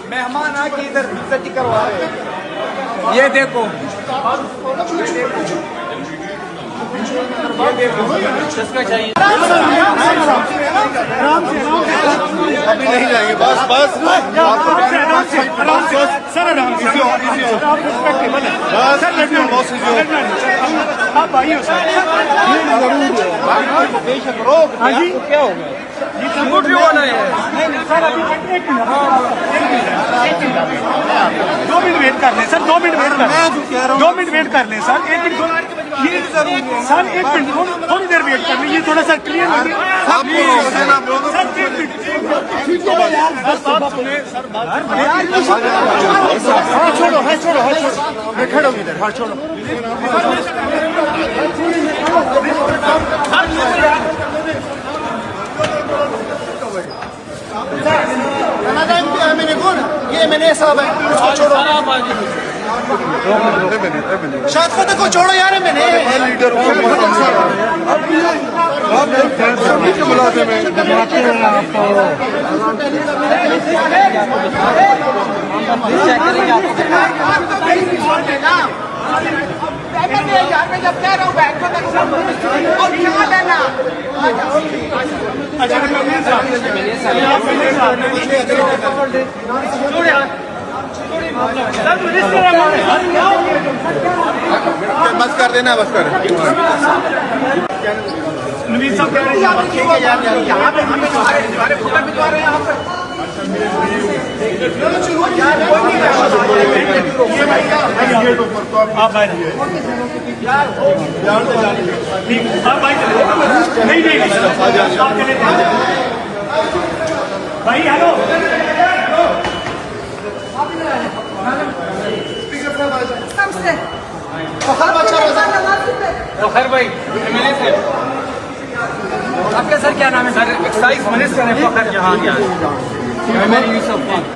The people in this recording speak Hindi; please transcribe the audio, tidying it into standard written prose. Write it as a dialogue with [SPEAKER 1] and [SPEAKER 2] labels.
[SPEAKER 1] मेहमान आके इधर इज्जती करवा रहे हैं। ये देखो किसका चाहिए?
[SPEAKER 2] अभी नहीं जाएंगे, बस बस सर आराम से आप आइए सर। हाँ जी
[SPEAKER 1] क्या हो गया?
[SPEAKER 2] नहीं सर अभी 2 मिनट वेट कर लें सर, 2 मिनट वेट कर लें, 2 मिनट वेट कर लें सर, 1 मिनट ये सर 1 मिनट थोड़ी देर वेट कर लें, ये थोड़ा सा क्लियर हो गया। छोड़ो है छोड़ो है मैं खड़ा हूँ इधर। हाँ छोड़ो मैंने कौन ये मैंने साहब है छोड़ो शायद खुद को छोड़ो यार मैंने लीडर बुलाते हैं
[SPEAKER 3] जब कह रहा हूँ बैंक को और क्या लेना
[SPEAKER 2] बस कर देना बस कर नवीन साहब कह रहे हैं यहाँ पे फोटो भिजवा रहे हैं यहाँ पे आप भाई नहीं भाई हेलो
[SPEAKER 1] फखर भाई एमएलए से आपका सर क्या नाम है? सर एक्साइज मिनिस्टर है फखर जहां यूसुफ।